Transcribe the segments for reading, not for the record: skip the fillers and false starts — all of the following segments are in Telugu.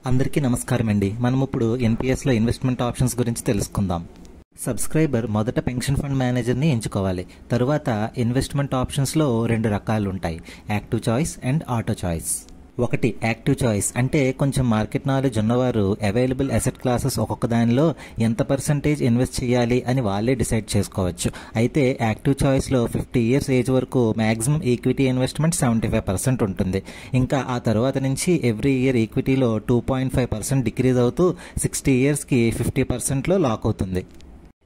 అందరికీ నమస్కారం అండి. మనం ఇప్పుడు ఎన్పిఎస్ లో ఇన్వెస్ట్మెంట్ ఆప్షన్స్ గురించి తెలుసుకుందాం. సబ్స్క్రైబర్ మొదట పెన్షన్ ఫండ్ మేనేజర్ని ఎంచుకోవాలి. తరువాత ఇన్వెస్ట్మెంట్ ఆప్షన్స్లో 2 రకాలు ఉంటాయి, active choice and auto choice. ఒకటి యాక్టివ్ చాయిస్ అంటే కొంచెం మార్కెట్ నాలెడ్జ్ ఉన్నవారు అవైలబుల్ అసెట్ క్లాసెస్ ఒక్కొక్క దానిలో ఎంత పర్సంటేజ్ ఇన్వెస్ట్ చేయాలి అని వాళ్ళే డిసైడ్ చేసుకోవచ్చు. అయితే యాక్టివ్ చాయిస్లో 50 ఇయర్స్ ఏజ్ వరకు మ్యాక్సిమం ఈక్విటీ ఇన్వెస్ట్మెంట్ 75% ఉంటుంది. ఇంకా ఆ తర్వాత నుంచి ఎవ్రీ ఇయర్ ఈక్విటీలో 2.5% డిక్రీజ్ అవుతూ 60 ఇయర్స్కి 50%లో లాక్ అవుతుంది.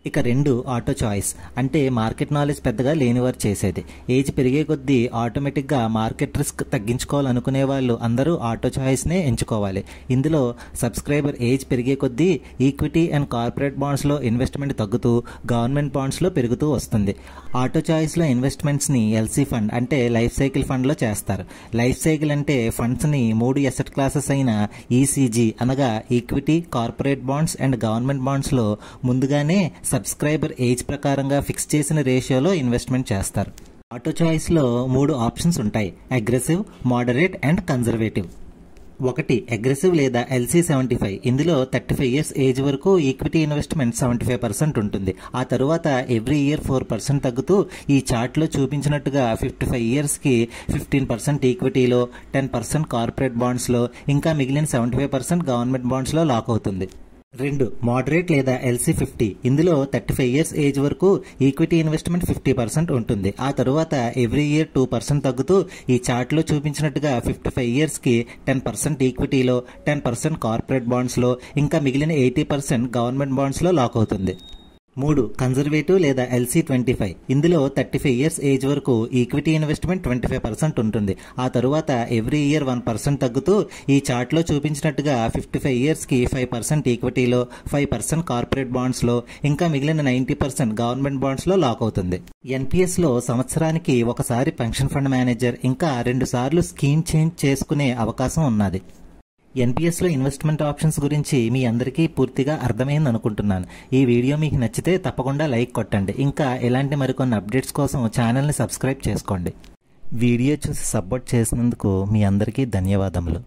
ఇక 2 ఆటో చాయిస్ అంటే మార్కెట్ నాలెడ్జ్ పెద్దగా లేనివారు చేసేది. ఏజ్ పెరిగే కొద్దీ ఆటోమేటిక్గా మార్కెట్ రిస్క్ తగ్గించుకోవాలనుకునే వాళ్ళు అందరూ ఆటో చాయిస్నే ఎంచుకోవాలి. ఇందులో సబ్స్క్రైబర్ ఏజ్ పెరిగే కొద్దీ ఈక్విటీ అండ్ కార్పొరేట్ బాండ్స్లో ఇన్వెస్ట్మెంట్ తగ్గుతూ గవర్నమెంట్ బాండ్స్లో పెరుగుతూ వస్తుంది. ఆటో చాయిస్లో ఇన్వెస్ట్మెంట్స్ని ఎల్సీ ఫండ్ అంటే లైఫ్ సైకిల్ ఫండ్లో చేస్తారు. లైఫ్ సైకిల్ అంటే ఫండ్స్ని 3 అసెట్ క్లాసెస్ అయిన ఈసీజీ అనగా equity, corporate bonds and government బాండ్స్లో ముందుగానే సబ్స్క్రైబర్ ఏజ్ ప్రకారంగా ఫిక్స్ చేసిన రేషియోలో ఇన్వెస్ట్మెంట్ చేస్తారు. ఆటో చాయిస్లో 3 ఆప్షన్స్ ఉంటాయి, అగ్రెసివ్, మోడరేట్ అండ్ కన్జర్వేటివ్. ఒకటి అగ్రెసివ్ లేదా LC75. ఇందులో 35 ఇయర్స్ ఏజ్ వరకు ఈక్విటీ ఇన్వెస్ట్మెంట్ 75% ఉంటుంది. ఆ తరువాత ఎవ్రీ ఇయర్ 4% తగ్గుతూ ఈ చార్ట్లో చూపించినట్టుగా 55 ఇయర్స్కి 15% ఈక్విటీలో, 10% కార్పొరేట్ బాండ్స్లో, ఇంకా మిగిలిన 75% గవర్నమెంట్ బాండ్స్లో లాక్ అవుతుంది. 2 మోడరేట్ లేదా LC50. ఇందులో 35 ఇయర్స్ ఏజ్ వరకు ఈక్విటీ ఇన్వెస్ట్మెంట్ 50% ఉంటుంది. ఆ తరువాత ఎవ్రీ ఇయర్ 2% తగ్గుతూ ఈ చార్ట్లో చూపించినట్టుగా 55 ఇయర్స్కి 10% ఈక్విటీలో, 10% కార్పొరేట్ బాండ్స్లో, ఇంకా మిగిలిన 80% గవర్నమెంట్ బాండ్స్లో లాక్ అవుతుంది. 3 కన్జర్వేటివ్ లేదా LC25. ఇందులో 35 ఇయర్స్ ఏజ్ వరకు ఈక్విటీ ఇన్వెస్ట్మెంట్ 25% ఉంటుంది. ఆ తరువాత ఎవ్రీ ఇయర్ 1% తగ్గుతూ ఈ చార్ట్లో చూపించినట్టుగా 55 ఇయర్స్కి 5% ఈక్విటీలో, 5% కార్పొరేట్ బాండ్స్లో, ఇంకా మిగిలిన 90% గవర్నమెంట్ బాండ్స్లో లాక్ అవుతుంది. ఎన్పిఎస్లో సంవత్సరానికి ఒకసారి పెన్షన్ ఫండ్ మేనేజర్ ఇంకా 2 సార్లు స్కీమ్ చేంజ్ చేసుకునే అవకాశం ఉన్నది. ఎన్పిఎస్లో ఇన్వెస్ట్మెంట్ ఆప్షన్స్ గురించి మీ అందరికీ పూర్తిగా అర్థమైంది అనుకుంటున్నాను. ఈ వీడియో మీకు నచ్చితే తప్పకుండా లైక్ కొట్టండి. ఇంకా ఇలాంటి మరికొన్ని అప్డేట్స్ కోసం ఛానల్ని సబ్స్క్రైబ్ చేసుకోండి. వీడియో చూసి సపోర్ట్ చేసినందుకు మీ అందరికీ ధన్యవాదములు.